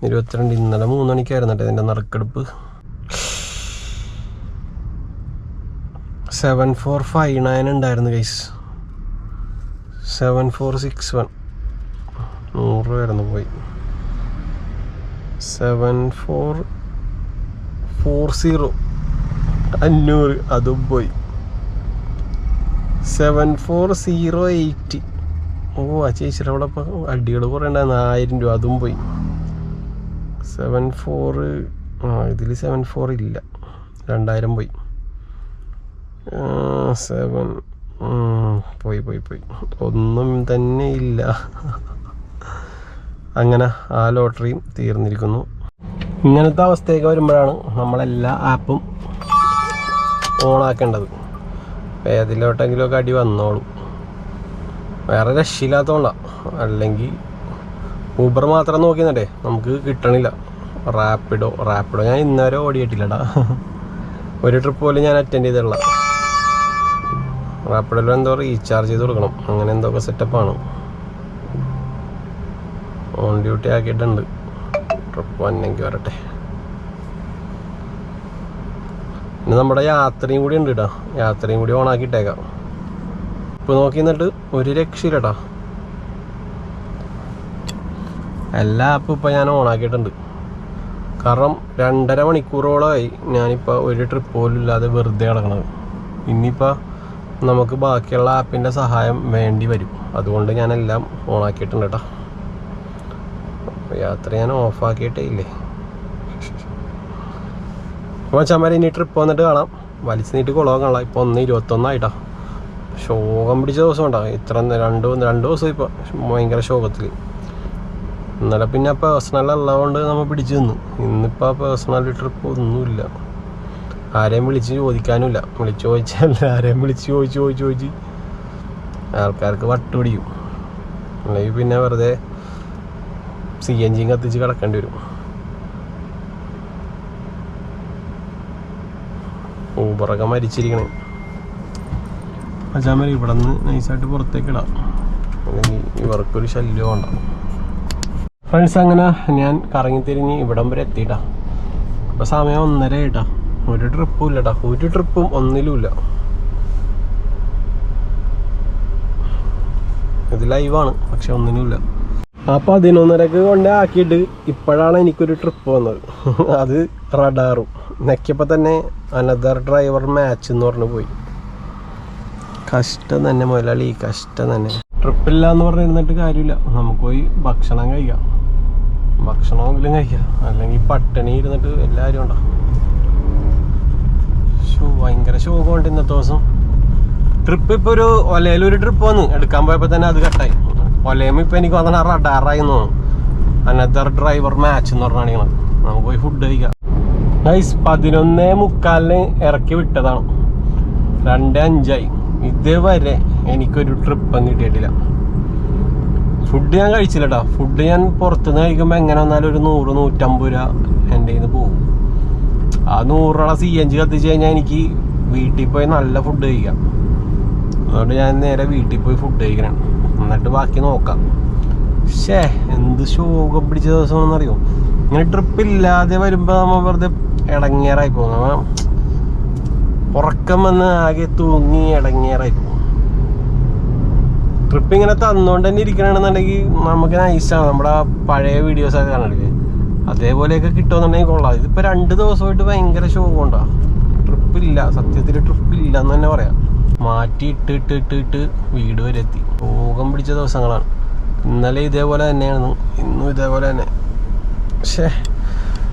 22. ഇന്നലെ 3 മണിക്കായിരുന്നു കേട്ടോ ഇതിൻ്റെ നറുക്കെടുപ്പ്. 7459 ഉണ്ടായിരുന്നു ഗൈസ്. 7461 100 രൂപയായിരുന്നു പോയി. 7440 500 അതും പോയി. 7408 ആ ചേച്ചിയുടെ അവിടെ ഇപ്പം അടികൾ കുറേ ഉണ്ടായിരുന്നു. 1000 രൂപ അതും പോയി. 74 ഇതിൽ 74 ഇല്ല. 2000 പോയി. 7 പോയി ഒന്നും തന്നെ ഇല്ല. അങ്ങനെ ആ ലോട്ടറിയും തീർന്നിരിക്കുന്നു. ഇങ്ങനത്തെ അവസ്ഥയൊക്കെ വരുമ്പോഴാണ് നമ്മളെല്ലാ ആപ്പും ഓണാക്കേണ്ടത്. ഏതിലോട്ടെങ്കിലുമൊക്കെ അടി വന്നോളും. വേറെ രക്ഷയില്ലാത്തതുകൊണ്ടാണ്. അല്ലെങ്കിൽ ഊബർ മാത്രം നോക്കിയെന്നേ നമുക്ക് കിട്ടണില്ല. റാപ്പിഡോ ഞാൻ ഇന്നവരെ ഓടിയിട്ടില്ലടാ. ഒരു ട്രിപ്പ് പോലും ഞാൻ അറ്റൻഡ് ചെയ്തിട്ടുള്ള. റാപ്പിഡോയിൽ എന്തോ റീചാർജ് ചെയ്ത് കൊടുക്കണം. അങ്ങനെ എന്തൊക്കെ സെറ്റപ്പാണ്. ഓൺ ഡ്യൂട്ടി ആക്കിയിട്ടുണ്ട്. ട്രിപ്പ് വന്നെങ്കിൽ വരട്ടെ. പിന്നെ നമ്മുടെ യാത്രയും കൂടി ഉണ്ട് കേട്ടോ. യാത്രയും കൂടി ഓണാക്കിയിട്ടേക്കാം. ഇപ്പോൾ നോക്കി നിന്നിട്ട് ഒരു രക്ഷയില്ലട്ടാ. എല്ലാ ആപ്പും ഇപ്പം ഞാൻ ഓണാക്കിയിട്ടുണ്ട്. കാരണം 2.5 മണിക്കൂറോളമായി ഞാനിപ്പോൾ ഒരു ട്രിപ്പ് പോലും ഇല്ലാതെ വെറുതെ കിടക്കണത്. ഇനിയിപ്പോൾ നമുക്ക് ബാക്കിയുള്ള ആപ്പിൻ്റെ സഹായം വേണ്ടി വരും. അതുകൊണ്ട് ഞാനെല്ലാം ഓണാക്കിയിട്ടുണ്ട് കേട്ടോ. യാത്ര ഞാൻ ഓഫാക്കിയിട്ടേ ഇല്ലേ. അപ്പോൾ ചമ്മര ഇനി ട്രിപ്പ് വന്നിട്ട് കാണാം. വലിച്ചു നീട്ടി കുളവും കാണാം. ഇപ്പോൾ 1:21 ശോകം പിടിച്ച ദിവസം ഉണ്ടാകും. ഇത്ര 2 ദിവസം ഇപ്പോൾ ഭയങ്കര ശോകത്തിൽ. ഇന്നലെ പിന്നെ പേഴ്സണൽ ഉള്ളതുകൊണ്ട് നമ്മൾ പിടിച്ചു നിന്നു. ഇന്നിപ്പോൾ ആ പേഴ്സണൽ ട്രിപ്പ് ഒന്നുമില്ല. ആരെയും വിളിച്ച് ചോദിക്കാനുമില്ല. വിളിച്ച് ചോദിച്ചാൽ ആരെയും വിളിച്ച് ചോദിച്ച് ആൾക്കാർക്ക് വട്ട് പിടിക്കും. അല്ലെങ്കിൽ പിന്നെ വെറുതെ CNG കത്തിച്ച് കിടക്കേണ്ടി വരും. ഊബറൊക്കെ മരിച്ചിരിക്കണേ. അച്ഛാമ ഇവിടെ നിന്ന് നൈസായിട്ട് പുറത്തേക്ക് ഇടാം. അല്ലെങ്കിൽ ഇവർക്കൊരു ശല്യം ഉണ്ടാവും. ഫ്രണ്ട്സ്, അങ്ങനെ ഞാൻ കറങ്ങിത്തിരിഞ്ഞ് ഇവിടം വരെ എത്തിയിട്ടാ. അപ്പോൾ സമയം 1:30 ആയിട്ടാ. ഒരു ട്രിപ്പും ഇല്ലട്ടാ. ഒരു ട്രിപ്പും ഒന്നിലുമില്ല. ഇത് ലൈവാണ്, പക്ഷെ ഒന്നിനുമില്ല. ആ 11:30 കൊണ്ട് ആക്കിയിട്ട് ഇപ്പോഴാണ് എനിക്കൊരു ട്രിപ്പ് വന്നത്. അത് റഡാറും നെക്കിയപ്പോൾ തന്നെ അനദർ ഡ്രൈവർ മാച്ച് എന്ന് പറഞ്ഞ് പോയി. കഷ്ടം തന്നെ മുതലാളി, കഷ്ടം തന്നെ. ട്രിപ്പില്ല എന്ന് പറഞ്ഞിരുന്നിട്ട് കാര്യമില്ല. നമുക്ക് പോയി ഭക്ഷണം കഴിക്കാം. ഭക്ഷണമെങ്കിലും കഴിക്കാം. അല്ലെങ്കിൽ പട്ടിണി ഇരുന്നിട്ട് എല്ലാവരും ഉണ്ടാവും. ഭയങ്കര ശോകമുണ്ട് ഇന്നത്തെ ദിവസം. ട്രിപ്പ് ഇപ്പോൾ ഒരു ഒലയിലൊരു ട്രിപ്പ് വന്ന് എടുക്കാൻ പോയപ്പോൾ തന്നെ അത് കട്ടായി. ഒലയുമ്പോൾ ഇപ്പോൾ എനിക്ക് വന്ന റഡാറായി തോന്നുന്നു. അനദർ ഡ്രൈവർ മാച്ച് എന്ന് പറഞ്ഞാണ്. നമുക്ക് പോയി ഫുഡ് കഴിക്കാം. ഗൈസ്, 11:45 ഇറക്കി വിട്ടതാണ്. 2:05 ഇതുവരെ എനിക്കൊരു ട്രിപ്പ് കിട്ടിയിട്ടില്ല. ഫുഡ് ഞാൻ കഴിച്ചില്ല കേട്ടോ. ഫുഡ് ഞാൻ പുറത്തുനിന്ന് കഴിക്കുമ്പോൾ എങ്ങനെ വന്നാലും ഒരു 100-150 രൂപ എൻ്റെ കയ്യിൽ നിന്ന് പോകും. ആ 100 രൂപ CNG കത്തിച്ച് കഴിഞ്ഞാൽ എനിക്ക് വീട്ടിൽ പോയി നല്ല ഫുഡ് കഴിക്കാം. അതുകൊണ്ട് ഞാൻ നേരെ വീട്ടിൽ പോയി ഫുഡ് കഴിക്കണം. എന്നിട്ട് ബാക്കി നോക്കാം. പക്ഷേ എന്ത് ശോകം പിടിച്ച ദിവസമാണെന്നറിയോ. ഇങ്ങനെ ട്രിപ്പില്ലാതെ വരുമ്പോൾ നമ്മൾ വെറുതെ ഇടങ്ങേറായി പോകും. നമ്മൾ ഉറക്കം വന്ന് ആകെ തൂങ്ങി ഇടങ്ങേറായി പോകും. ട്രിപ്പ് ഇങ്ങനെ തന്നുകൊണ്ട് തന്നെ ഇരിക്കണമെന്നുണ്ടെങ്കിൽ നമുക്ക് നൈസാണ്. നമ്മുടെ പഴയ വീഡിയോസൊക്കെ കാണണില്ലേ, അതേപോലെയൊക്കെ കിട്ടുമെന്നുണ്ടെങ്കിൽ കൊള്ളാം. ഇതിപ്പോൾ 2 ദിവസമായിട്ട് ഭയങ്കര ശോകമുണ്ടോ. ട്രിപ്പില്ല, സത്യത്തിൽ ട്രിപ്പില്ല എന്ന് തന്നെ പറയാം. മാറ്റി ഇട്ടിട്ട് വീട് വരെ എത്തി. ശോകം പിടിച്ച ദിവസങ്ങളാണ്. ഇന്നലെ ഇതേപോലെ തന്നെയാണ്, ഇന്നും ഇതേപോലെ തന്നെ. പക്ഷേ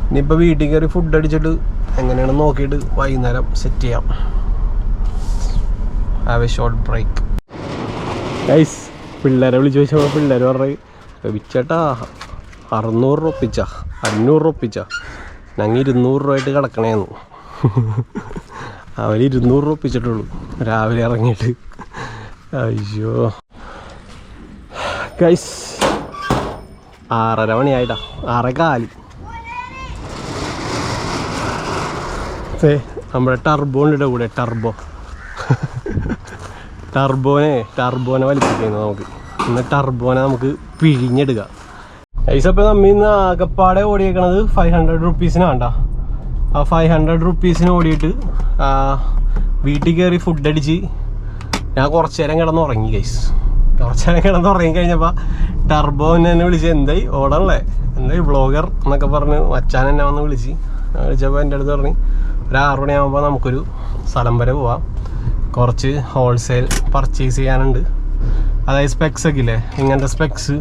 ഇനിയിപ്പോൾ വീട്ടിൽ കയറി ഫുഡ് അടിച്ചിട്ട് എങ്ങനെയാണെന്ന് നോക്കിയിട്ട് വൈകുന്നേരം സെറ്റ് ചെയ്യാം. Have a short break. Guys, പിള്ളേരെ വിളിച്ച് ചോദിച്ചപ്പോൾ പിള്ളേർ പറഞ്ഞു വിച്ചേട്ടാ 600 രൂപ ഒപ്പിച്ചാ 500 രൂപ ഒപ്പിച്ചാ ഞങ്ങൾ 200 രൂപയായിട്ട് കിടക്കണേന്ന്. അവർ 200 രൂപ ഒപ്പിച്ചിട്ടുള്ളൂ രാവിലെ ഇറങ്ങിയിട്ട്. അയ്യോ ഗൈസ്, 6:30 മണിയായിട്ടാ, 6:15. നമ്മുടെ ടർബോ ഉണ്ട് കൂടെ. ടർബോനെ വലിപ്പിക്കുന്നത് നമുക്ക്. ഇന്ന് ടർബോനെ നമുക്ക് പിഴിഞ്ഞെടുക്കാം. ഗൈസ്, അപ്പോൾ നമ്മൾ ഇന്ന് ആകപ്പാടെ ഓടിയേക്കണത് 500 റുപ്പീസിനാണ്ട. ആ 500 റുപ്പീസിന് ഓടിയിട്ട് വീട്ടിൽ കയറി ഫുഡ് അടിച്ച് ഞാൻ കുറച്ച് നേരം കിടന്നുറങ്ങി. ഗൈസ്, കുറച്ച് നേരം കിടന്നുറങ്ങി കഴിഞ്ഞപ്പോൾ ടർബോ എന്നെ വിളിച്ച് എന്തായി ഓടണല്ലേ, എന്തായി വ്ളോഗർ എന്നൊക്കെ പറഞ്ഞ് മച്ചാൻ എന്നെ വന്ന് വിളിച്ചപ്പോൾ എൻ്റെ അടുത്ത് പറഞ്ഞ് ഒരു 6 മണിയാകുമ്പോൾ നമുക്കൊരു സ്ഥലം വരെ പോവാം, കുറച്ച് ഹോൾസെയിൽ പർച്ചേസ് ചെയ്യാനുണ്ട്. അതായത് സ്പെക്സ് ഒക്കെ ഇല്ലേ, ഇങ്ങനത്തെ സ്പെക്സ്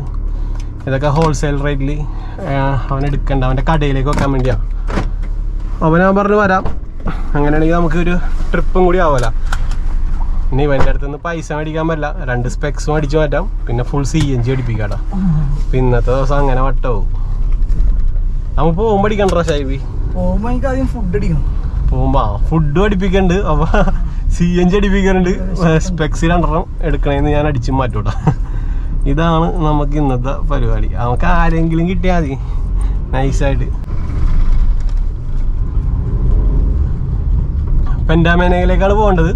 ഇതൊക്കെ ഹോൾസെയിൽ റേറ്റിൽ അവനെടുക്കണ്ട, അവൻ്റെ കടയിലേക്ക് വെക്കാൻ വേണ്ടിയാണ്. അപ്പോൾ ഞാൻ പറഞ്ഞു വരാം, അങ്ങനെയാണെങ്കിൽ നമുക്കൊരു ട്രിപ്പും കൂടി ആവുമല്ലോ. ഇനി ഇവൻ്റെ അടുത്തുനിന്ന് പൈസ മേടിക്കാൻ പറ്റില്ല, 2 സ്പെക്സും അടിച്ചു മാറ്റാം, പിന്നെ ഫുൾ CNG അടിപ്പിക്കാടാ. അപ്പം ഇന്നത്തെ ദിവസം അങ്ങനെ വട്ടവും. നമുക്ക് പോകുമ്പോൾ അടിക്കണ്ടോ ഷൈബി? പോകുമ്പോ ഫുഡും അടിപ്പിക്കണ്ട്, അപ്പൊ CNG അടിപ്പിക്കാറുണ്ട്, സ്പെക്സ് 2 എടുക്കണേന്ന് ഞാൻ അടിച്ചു മാറ്റൂട്ടാ. ഇതാണ് നമുക്ക് ഇന്നത്തെ പരിപാടി. നമുക്ക് ആരെങ്കിലും കിട്ടിയാൽ മതി നൈസായിട്ട്. പെൻഡാമേനയിലേക്കാണ് പോകേണ്ടത്.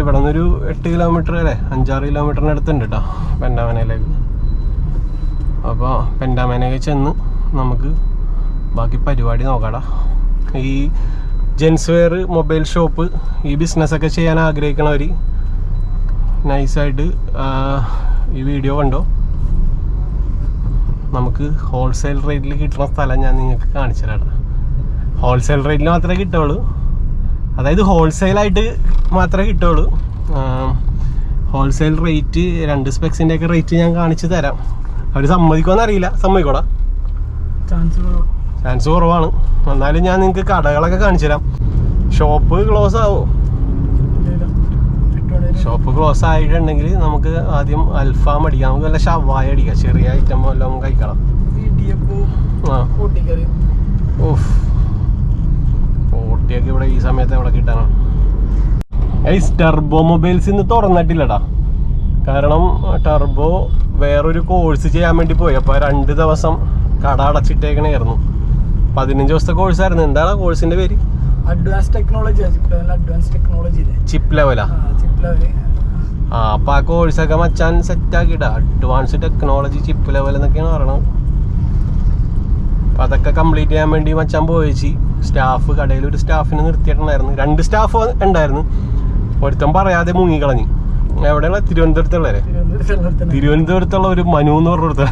ഇവിടെ നിന്നൊരു 8 കിലോമീറ്റർ അല്ലേ, 5-6 കിലോമീറ്ററിന് അടുത്തുണ്ട് കേട്ടോ പെൻഡാമേനയിലേക്ക്. അപ്പോൾ പെൻഡാമേനയിൽ ചെന്ന് നമുക്ക് ബാക്കി പരിപാടി നോക്കാടാ. ഈ ജെൻസ് വെയർ മൊബൈൽ ഷോപ്പ്, ഈ ബിസിനസ്സൊക്കെ ചെയ്യാൻ ആഗ്രഹിക്കണവർ നൈസായിട്ട് ഈ വീഡിയോ കണ്ടോ. നമുക്ക് ഹോൾസെയിൽ റേറ്റിൽ കിട്ടുന്ന സ്ഥലം ഞാൻ നിങ്ങൾക്ക് കാണിച്ചു തരാം. ഹോൾസെയിൽ റേറ്റിൽ മാത്രമേ കിട്ടുള്ളൂ, അതായത് ഹോൾസെയിലായിട്ട് മാത്രമേ കിട്ടുള്ളൂ. ഹോൾസെയിൽ റേറ്റ് 2 സ്പെക്സിൻ്റെയൊക്കെ റേറ്റ് ഞാൻ കാണിച്ചു തരാം. അവർ സമ്മതിക്കുമെന്ന് അറിയില്ല. സമ്മതിക്കോടാ? ചാൻസ് കുറവാണ്. എന്നാലും ഞാൻ നിങ്ങൾക്ക് കടകളൊക്കെ കാണിച്ചു തരാം. ഷോപ്പ് ക്ലോസ് ആവോ? ഷോപ്പ് ക്ലോസ് ആയിട്ടുണ്ടെങ്കിൽ നമുക്ക് ആദ്യം അൽഫാം അടിക്കാം, നമുക്ക് വല്ല ഷവായ അടിക്കാം, ചെറിയ ഐറ്റം എല്ലാം കഴിക്കണം. ഓഫ്, ഓട്ടിയൊക്കെ ഇവിടെ ഈ സമയത്ത് ഇവിടെ കിട്ടാനാണ്. ടർബോ മൊബൈൽസ് ഇന്ന് തുറന്നിട്ടില്ലടാ. കാരണം ടർബോ വേറൊരു കോഴ്സ് ചെയ്യാൻ വേണ്ടി പോയി. അപ്പോൾ 2 ദിവസം കട അടച്ചിട്ടേക്കണായിരുന്നു. 15 ദിവസത്തെ കോഴ്സായിരുന്നു. എന്താണ് കോഴ്സിന്റെ പേര്?
Advance technology.
ചിപ്പ് ലെവലാ? അപ്പൊ ആ കോഴ്സൊക്കെ മച്ചാൻ സെറ്റ് ആക്കിയിട്ടാ. അഡ്വാൻസ് ടെക്നോളജി ചിപ്പ് ലെവൽ എന്നൊക്കെയാണ് പറയണത്. അപ്പൊ അതൊക്കെ കംപ്ലീറ്റ് ചെയ്യാൻ വേണ്ടി മച്ചാൻ പോയിച്ച് സ്റ്റാഫ്, കടയിൽ ഒരു സ്റ്റാഫിനെ നിർത്തിയിട്ടുണ്ടായിരുന്നു. 2 സ്റ്റാഫ് ഉണ്ടായിരുന്നു. ഒരുത്തം പറയാതെ മുങ്ങിക്കളഞ്ഞു. എവിടെയുള്ള? തിരുവനന്തപുരത്തുള്ളവരെ. തിരുവനന്തപുരത്തുള്ള ഒരു മനു എന്ന് പറഞ്ഞ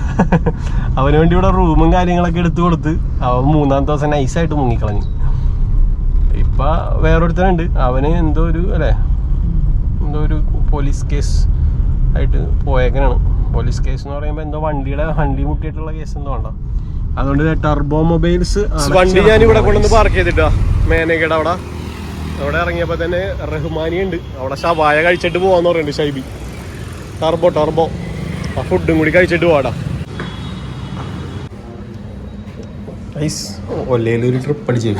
അവന് വേണ്ടി ഇവിടെ റൂമും കാര്യങ്ങളൊക്കെ എടുത്തു കൊടുത്ത് അവൻ 3-ാമത്തെ ദിവസം നൈസായിട്ട് മുങ്ങിക്കളഞ്ഞു. ഇപ്പൊ വേറൊരുത്തനുണ്ട്, അവന് എന്തോ ഒരു എന്തോ ഒരു പോലീസ് കേസ് ആയിട്ട് പോയേക്കനാണ്. പോലീസ് കേസ് എന്ന് പറയുമ്പോൾ എന്തോ വണ്ടി മുട്ടിയിട്ടുള്ള കേസ് എന്തോ ഉണ്ടോ. അതുകൊണ്ട് ടർബോ മൊബൈൽസ് വണ്ടി ഞാൻ ഇവിടെ കൊണ്ടുവന്ന് പാർക്ക് ചെയ്തിട്ടാ മേനകയുടെ അവിടെ ഇറങ്ങിയപ്പോൾ തന്നെ റഹ്മാനി ഉണ്ട്. അവിടെ ഷവായ കഴിച്ചിട്ട് പോവാന്ന് പറയുന്നുണ്ട് ഷൈബി. ടർബോ ആ ഫുഡും കൂടി കഴിച്ചിട്ട് പോവാടാ. ഒല്ലയിലൊരു ട്രിപ്പ് അടിച്ചു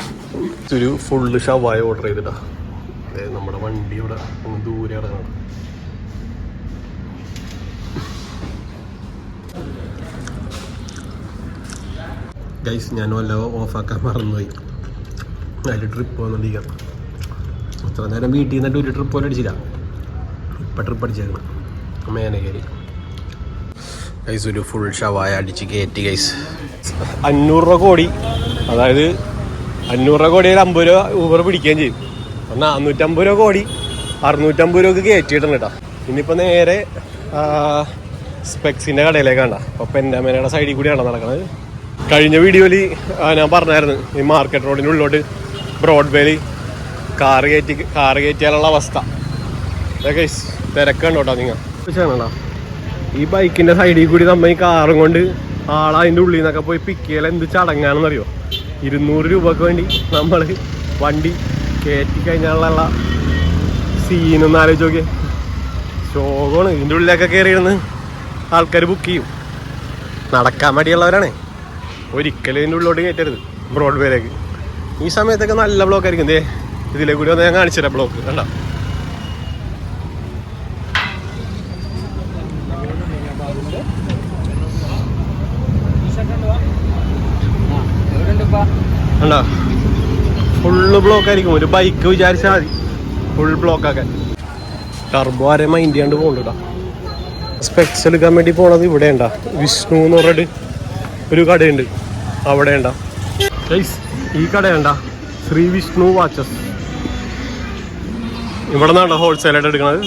ഒരു ഫുള്ള് ഷവായ ഓർഡർ ചെയ്തിട്ടാ. നമ്മുടെ വണ്ടി ഇവിടെ ദൂരെ ഇറങ്ങണം. ഗൈസ്, ഞാൻ വല്ല ഓഫാക്കാൻ മറന്നുപോയി. അതിൽ ട്രിപ്പ് വന്നിരിക്കാം. അത്ര നേരം വീട്ടിൽ നിന്നിട്ട് ഒരു ട്രിപ്പ് പോലും അടിച്ചില്ല. ഇപ്പം ട്രിപ്പ് അടിച്ചേക്കണം മേനകേരി. ഗൈസ് ഒരു ഫുൾ ഷവായ അടിച്ച് കയറ്റി ഗൈസ്. 500 രൂപ കോടി, അതായത് 500 രൂപ കോടി 50 രൂപ ഊബർ പിടിക്കുകയും ചെയ്യും. 450 രൂപ കോടി 650 രൂപക്ക് കയറ്റിയിട്ടുണ്ട് കേട്ടോ. ഇനിയിപ്പോൾ നേരെ സ്പെക്സിൻ്റെ കടയിലേക്കാണ്. അപ്പോൾ പെൻഡാമേനയുടെ സൈഡിൽ കൂടിയാണ് നടക്കുന്നത്. കഴിഞ്ഞ വീഡിയോയിൽ ഞാൻ പറഞ്ഞായിരുന്നു ഈ മാർക്കറ്റ് റോഡിൻ്റെ ഉള്ളിലോട്ട് ബ്രോഡ്വേയിൽ കാറ് കയറ്റിയാലുള്ള അവസ്ഥ. അതൊക്കെ തിരക്കുണ്ടോ കേട്ടോ നിങ്ങൾ ചോദിച്ചാണോ. ഈ ബൈക്കിൻ്റെ സൈഡിൽ കൂടി നമ്മൾ ഈ കാറും കൊണ്ട് ആളതിൻ്റെ ഉള്ളിൽ നിന്നൊക്കെ പോയി പിക്ക് ചെയ്യൽ എന്ത് ചടങ്ങാണെന്നറിയോ. 200 രൂപക്ക് വേണ്ടി നമ്മൾ വണ്ടി കയറ്റി കഴിഞ്ഞാലുള്ള സീനൊന്നും ആലോചിച്ച് നോക്കിയേ. ശോകമാണ്. ഇതിൻ്റെ ഉള്ളിലൊക്കെ കയറിയിരുന്ന് ആൾക്കാർ ബുക്ക് ചെയ്യും. നടക്കാൻ മടിയുള്ളവരാണ്. ഒരിക്കലും ഇതിൻ്റെ ഉള്ളിലോട്ട് കയറ്റരുത് ബ്രോഡ്വേയിലേക്ക്. ഈ സമയത്തൊക്കെ നല്ല ബ്ലോക്ക് ആയിരിക്കും. ഇതിലേക്ക് കൂടി വന്ന് ഞാൻ കാണിച്ചുതരാം ബ്ലോക്ക്. കണ്ട കണ്ടോ, ഫുള്ള് ബ്ലോക്ക് ആയിരിക്കും. ഒരു ബൈക്ക് വിചാരിച്ചാൽ മതി ഫുൾ ബ്ലോക്കാക്കാൻ. ടർബോ ആരെ മൈൻഡ് ചെയ്യാണ്ട് പോകുന്നുണ്ട് കേട്ടോ. സ്പെക്സ് എടുക്കാൻ വേണ്ടി പോണത് ഇവിടെ ഉണ്ടാ. വിഷ്ണു എന്ന് പറഞ്ഞിട്ട് ഒരു കടയുണ്ട്, അവിടെ ഉണ്ടാ. ഈ കടയുണ്ടാ ശ്രീ വിഷ്ണു വാച്ചസ്. ഇവിടെ നിന്നാണ് ഹോൾസെയിലായിട്ട് എടുക്കണത്.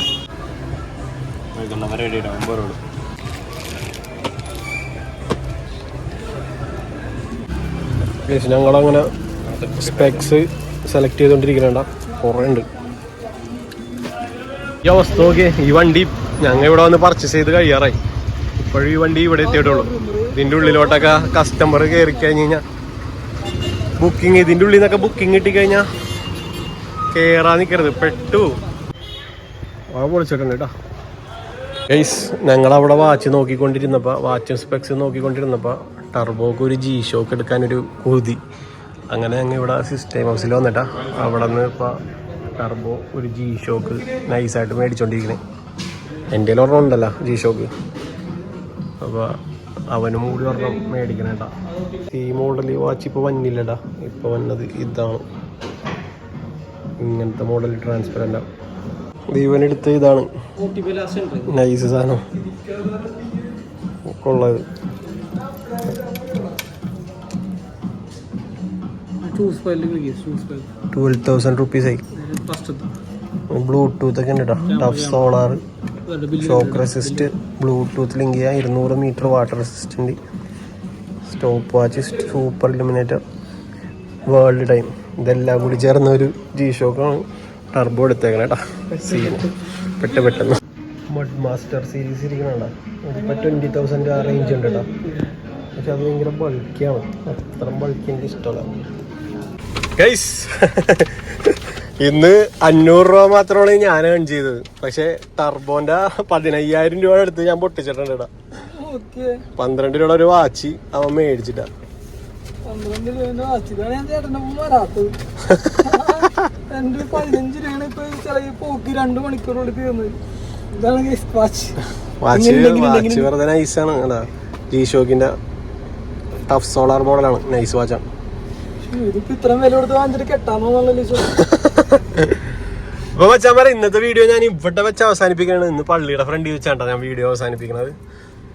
ഞങ്ങളങ്ങനെ സ്പെക്സ് സെലക്ട് ചെയ്തോണ്ടിരിക്കണ കുറേ ഉണ്ട്. ഈ അവസ്ഥ നോക്കിയേ. ഈ വണ്ടി ഞങ്ങൾ ഇവിടെ വന്ന് പർച്ചേസ് ചെയ്ത് കഴിയാറായി. ഇപ്പോഴും ഈ വണ്ടി ഇവിടെ എത്തിയിട്ടുള്ളൂ. ഇതിൻ്റെ ഉള്ളിലോട്ടൊക്കെ കസ്റ്റമർ കയറി കഴിഞ്ഞ് കഴിഞ്ഞാൽ ബുക്കിംഗ്, ഇതിൻ്റെ ഉള്ളിൽ നിന്നൊക്കെ ബുക്കിംഗ് കിട്ടിക്കഴിഞ്ഞാൽ കയറാൻ നിൽക്കരുത്, പെട്ടു. പൊളിച്ചിട്ടുണ്ട് കേട്ടോ ഗൈസ്. ഞങ്ങളവിടെ വാച്ചും സ്പെക്സ് നോക്കിക്കൊണ്ടിരുന്നപ്പോൾ ടർബോക്ക് ഒരു ജി ഷോക്ക് എടുക്കാനൊരു കൊതി. അങ്ങനെ ഞങ്ങൾ ഇവിടെ സിസ്റ്റം ഹൗസിൽ വന്നിട്ടാ. അവിടെ നിന്ന് ഇപ്പോൾ ടർബോ ഒരു ജി ഷോക്ക് നൈസായിട്ട് മേടിച്ചോണ്ടിരിക്കണേ. എൻ്റെ ഒരെണ്ണം ഉണ്ടല്ലോ ജി ഷോക്ക്. അപ്പോൾ അവനും കൂടി ഒരെണ്ണം മേടിക്കണേട്ടാ. ഈ മോഡൽ വാച്ച് ഇപ്പോൾ വന്നില്ലടാ. ഇപ്പോൾ വന്നത് ഇതാണ്, ഇങ്ങനത്തെ മോഡൽ ട്രാൻസ്പെറൻ്റ്. ഇവനെടുത്ത് ഇതാണ് നൈസ് സാധനം ഉള്ളത്. 12,000 റുപ്പീസായി. ബ്ലൂടൂത്ത് ഒക്കെ ഉണ്ട് കേട്ടോ. Tough solar, shock resist, Bluetooth link ചെയ്യാൻ, 200 metre water resistant, stop watch, super illuminator, world time. ഇതെല്ലാം കൂടി ചേർന്ന ഒരു ജി ഷോക്കാണ് ടർബോ എടുത്തേക്കണേ കേട്ടോ. സീന് പെട്ടെന്ന് മഡ് മാസ്റ്റർ സീരീസ് ഇരിക്കണ. ഇതിപ്പോൾ 20,000 ആ റേഞ്ച് ഉണ്ട് കേട്ടോ. പക്ഷെ അത് ഭയങ്കര ബൾക്കിയാണ്. അത്ര ബൾക്കി എനിക്ക് ഇഷ്ടമല്ല ഗൈസ്. ഇന്ന് 500 രൂപ മാത്രമാണ് ഞാൻ ഏൺ ചെയ്തത്. പക്ഷെ ടർബോന്റെ 15,000 രൂപ എടുത്ത് ഞാൻ പൊട്ടിച്ചിട്ടുണ്ട് കേട്ടോ. 12 രൂപ ഒരു വാച്ച് അവൻ മേടിച്ചിട്ടാ.
12 രൂപ വാച്ച് എന്റെ 15 രൂപയാണ് ഇപ്പൊ ചില പോക്ക് 2 മണിക്കൂറോട് തീർന്നത്. ഇതാണ്
വാച്ച് വെറുതെ നൈസാണ്. അതാ ജി ഷോക്കിന്റെ ടഫ് സോളാർ മോഡലാണ്. നൈസ് വാച്ചാണ്.
ഇതിപ്പോ ഇത്രയും വില കൊടുത്ത് വാങ്ങിച്ചിട്ട് കെട്ടാന്നോന്നല്ലോ.
അപ്പൊ വെച്ചാൽ പറയാം, ഇന്നത്തെ വീഡിയോ ഞാൻ ഇവിടെ വെച്ച് അവസാനിപ്പിക്കുകയാണ്. ഇന്ന് പള്ളിയുടെ ഫ്രണ്ടിൽ വെച്ചാണ് ഞാൻ വീഡിയോ അവസാനിപ്പിക്കുന്നത്.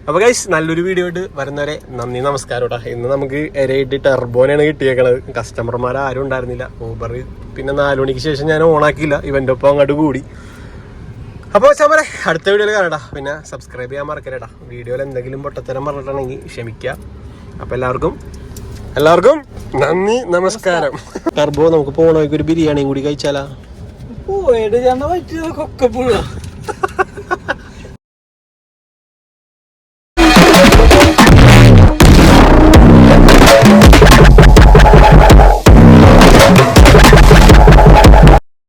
അപ്പൊ ഗൈസ്, നല്ലൊരു വീഡിയോ ആയിട്ട് വരുന്നവരെ നന്ദി, നമസ്കാരം കേട്ടോ. ഇന്ന് നമുക്ക് ഇരയിട്ട് ടർബോനാണ് കിട്ടിയേക്കണത്. കസ്റ്റമർമാർ ആരും ഉണ്ടായിരുന്നില്ല. ഊബർ പിന്നെ 4 മണിക്ക് ശേഷം ഞാൻ ഓണാക്കിയില്ല. ഇവൻ്റെ ഒപ്പം അങ്ങോട്ട് കൂടി. അപ്പോൾ വെച്ചാൽ പറയാം, അടുത്ത വീഡിയോയിൽ കാണാം. പിന്നെ സബ്സ്ക്രൈബ് ചെയ്യാൻ മറക്കരുത്. വീഡിയോയിൽ എന്തെങ്കിലും പൊട്ടത്തരം പറഞ്ഞിട്ടുണ്ടെങ്കിൽ ക്ഷമിക്കുക. അപ്പോൾ എല്ലാവർക്കും നന്ദി, നമസ്കാരം. ടർബോ, നമുക്ക് പോണേക്ക് ഒരു ബിരിയാണിയും കൂടി കഴിച്ചാലാ?
പോയിട്ട്